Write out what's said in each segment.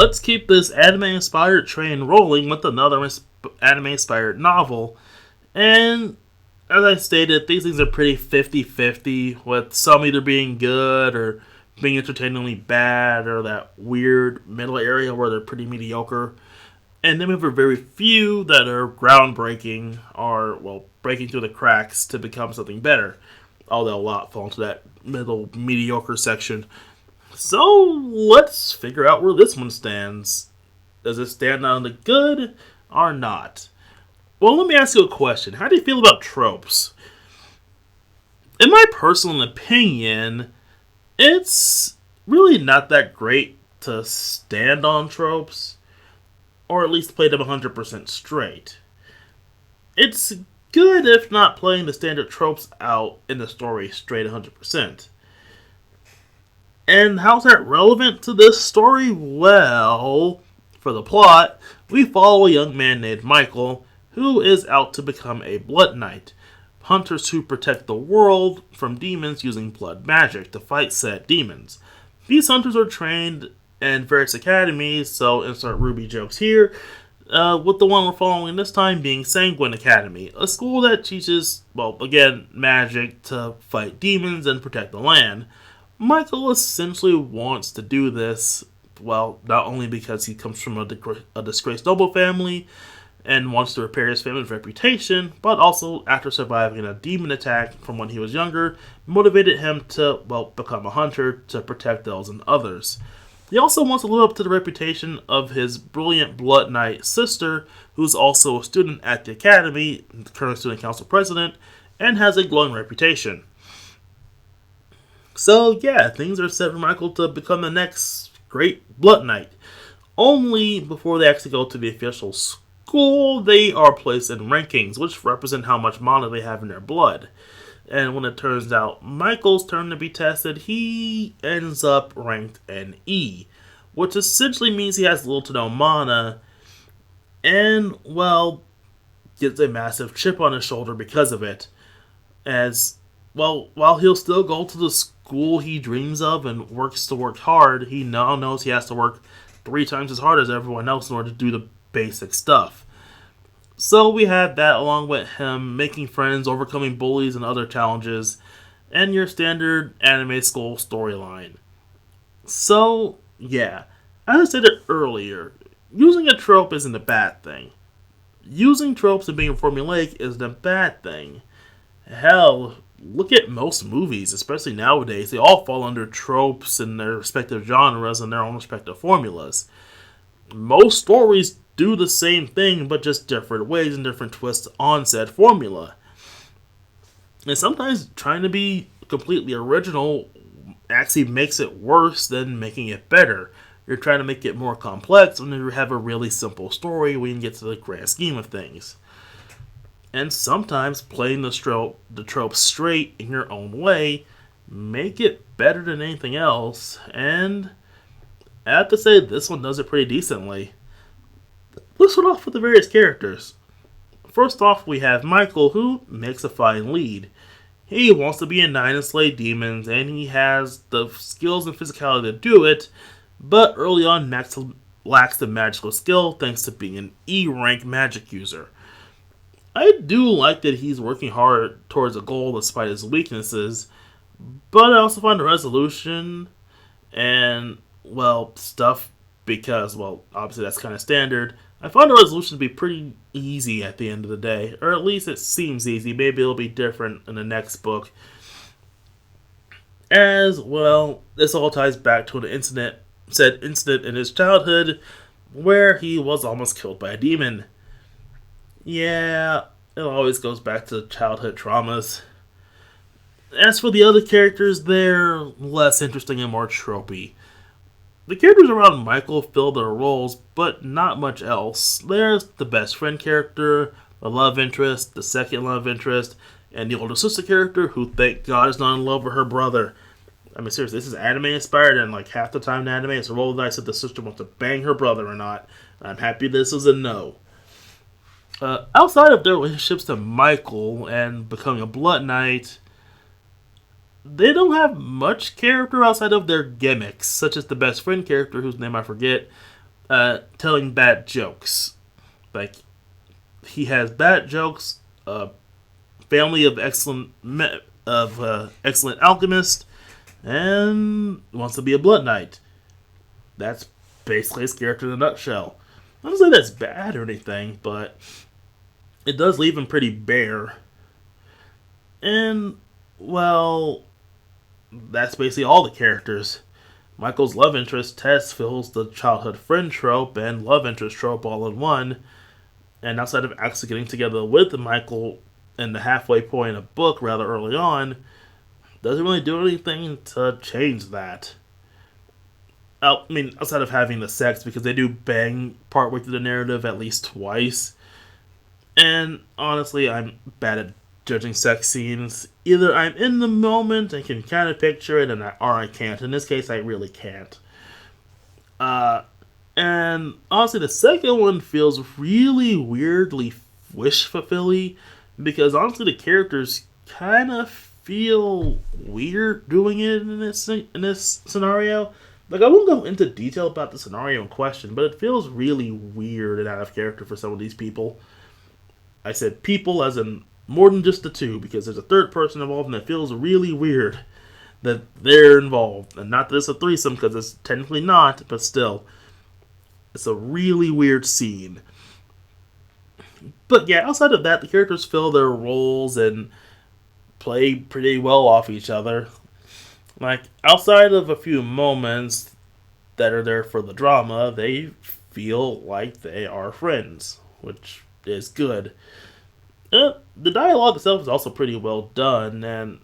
let's keep this anime-inspired train rolling with another anime-inspired novel. And as I stated, these things are pretty 50-50, with some either being good or being entertainingly bad, or that weird middle area where they're pretty mediocre. And then we have a very few that are groundbreaking, or, well, breaking through the cracks to become something better. Although a lot fall into that middle mediocre section. So let's figure out where this one stands. Does it stand on the good or not? Well, let me ask you a question. How do you feel about tropes? In my personal opinion, it's really not that great to stand on tropes, or at least play them 100% straight. It's good if not playing the standard tropes out in the story straight 100%. And how's that relevant to this story? Well, for the plot, we follow a young man named Michael who is out to become a blood knight. Hunters who protect the world from demons using blood magic to fight said demons. These hunters are trained in various academies, so insert Ruby jokes here, with the one we're following this time being Sanguine Academy, a school that teaches, well, again, magic to fight demons and protect the land. Michael essentially wants to do this, well, not only because he comes from a disgraced noble family and wants to repair his family's reputation, but also after surviving a demon attack from when he was younger, motivated him to, well, become a hunter to protect those and others. He also wants to live up to the reputation of his brilliant Blood Knight sister, who's also a student at the academy, current student council president, and has a glowing reputation. So yeah, things are set for Michael to become the next great Blood Knight. Only before they actually go to the official school, they are placed in rankings, which represent how much mana they have in their blood. And when it turns out Michael's turn to be tested, he ends up ranked an E, which essentially means he has little to no mana, and, well, gets a massive chip on his shoulder because of it. As, well, while he'll still go to the school he dreams of and works to work hard, he now knows he has to work 3 times as hard as everyone else in order to do the basic stuff. So we had that along with him making friends, overcoming bullies and other challenges, and your standard anime school storyline. So, yeah, as I said earlier, using a trope isn't a bad thing. Using tropes and being formulaic isn't a bad thing. Hell, look at most movies, especially nowadays. They all fall under tropes in their respective genres and their own respective formulas. Most stories do the same thing, but just different ways and different twists on said formula. And sometimes trying to be completely original actually makes it worse than making it better. You're trying to make it more complex when you have a really simple story when you get to the grand scheme of things. And sometimes playing the trope straight in your own way make it better than anything else. And I have to say this one does it pretty decently. Let's start off with the various characters. First off, we have Michael, who makes a fine lead. He wants to be a knight and slay demons, and he has the skills and physicality to do it, but early on lacks the magical skill thanks to being an E-rank magic user. I do like that he's working hard towards a goal despite his weaknesses, but I also find the resolution and, well, stuff because, well, obviously that's kind of standard. I find the resolution to be pretty easy at the end of the day, or at least it seems easy. Maybe it'll be different in the next book. As well, this all ties back to said incident in his childhood where he was almost killed by a demon. Yeah, it always goes back to childhood traumas. As for the other characters, they're less interesting and more tropey. The characters around Michael fill their roles, but not much else. There's the best friend character, the love interest, the second love interest, and the older sister character who, thank God, is not in love with her brother. I mean, seriously, this is anime inspired, and like half the time in anime, it's a roll of the dice if the sister wants to bang her brother or not. I'm happy this is a no. Outside of their relationships to Michael and becoming a Blood Knight, they don't have much character outside of their gimmicks, such as the best friend character, whose name I forget, telling bad jokes. Like, he has bad jokes, family of excellent alchemists, and wants to be a blood knight. That's basically his character in a nutshell. I don't say that's bad or anything, but it does leave him pretty bare. And, well, that's basically all the characters. Michael's love interest, Tess, fills the childhood friend trope and love interest trope all in one. And outside of actually getting together with Michael in the halfway point of the book rather early on, doesn't really do anything to change that. I mean, outside of having the sex, because they do bang partway through the narrative at least twice. And honestly, I'm bad at judging sex scenes. Either I'm in the moment and can kind of picture it, or I can't. In this case, I really can't. And honestly, the second one feels really weirdly wish-fulfilling, because honestly, the characters kind of feel weird doing it in this scenario. Like, I won't go into detail about the scenario in question, but it feels really weird and out of character for some of these people. I said people as in more than just the two, because there's a third person involved, and it feels really weird that they're involved. And not that it's a threesome, because it's technically not, but still. It's a really weird scene. But yeah, outside of that, the characters fill their roles and play pretty well off each other. Like, outside of a few moments that are there for the drama, they feel like they are friends, which is good. The dialogue itself is also pretty well done, and,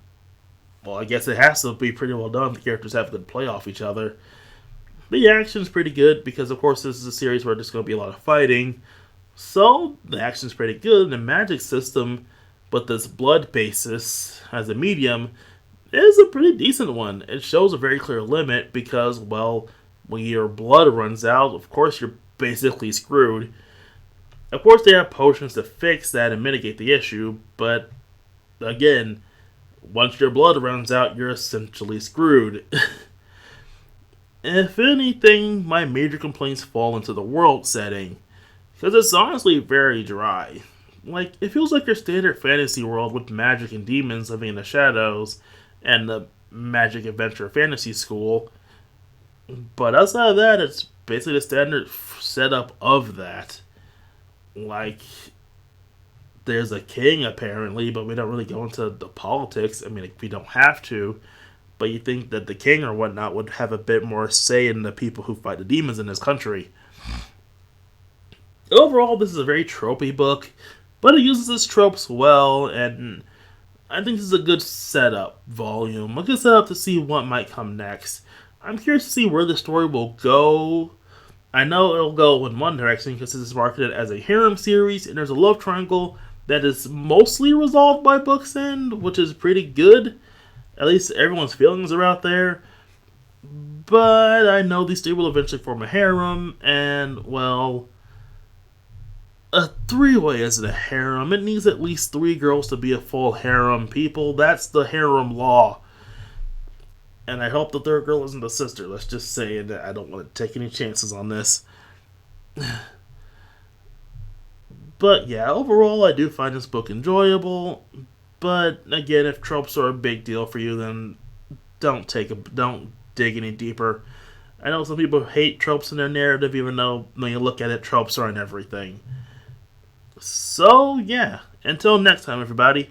well, I guess it has to be pretty well done. The characters have good play off each other. The action's pretty good, because, of course, this is a series where there's going to be a lot of fighting. So, the action's pretty good. The magic system, but this blood basis as a medium, is a pretty decent one. It shows a very clear limit, because, well, when your blood runs out, of course you're basically screwed. Of course, they have potions to fix that and mitigate the issue, but, again, once your blood runs out, you're essentially screwed. If anything, my major complaints fall into the world setting, because it's honestly very dry. Like, it feels like your standard fantasy world with magic and demons living in the shadows, and the magic adventure fantasy school. But outside of that, it's basically the standard setup of that. Like, there's a king apparently, but we don't really go into the politics. I mean, we don't have to. But you think that the king or whatnot would have a bit more say in the people who fight the demons in this country. Overall, this is a very tropey book, but it uses its tropes well, and I think this is a good setup volume. A good setup to see what might come next. I'm curious to see where the story will go. I know it'll go in one direction, because this is marketed as a harem series, and there's a love triangle that is mostly resolved by book's end, which is pretty good. At least everyone's feelings are out there. But I know these three will eventually form a harem, and, well, a three-way isn't a harem. It needs at least 3 girls to be a full harem, people. That's the harem law. And I hope the third girl isn't the sister. Let's just say that I don't want to take any chances on this. But yeah, overall, I do find this book enjoyable. But again, if tropes are a big deal for you, then don't dig any deeper. I know some people hate tropes in their narrative, even though when you look at it, tropes are in everything. So yeah, until next time, everybody.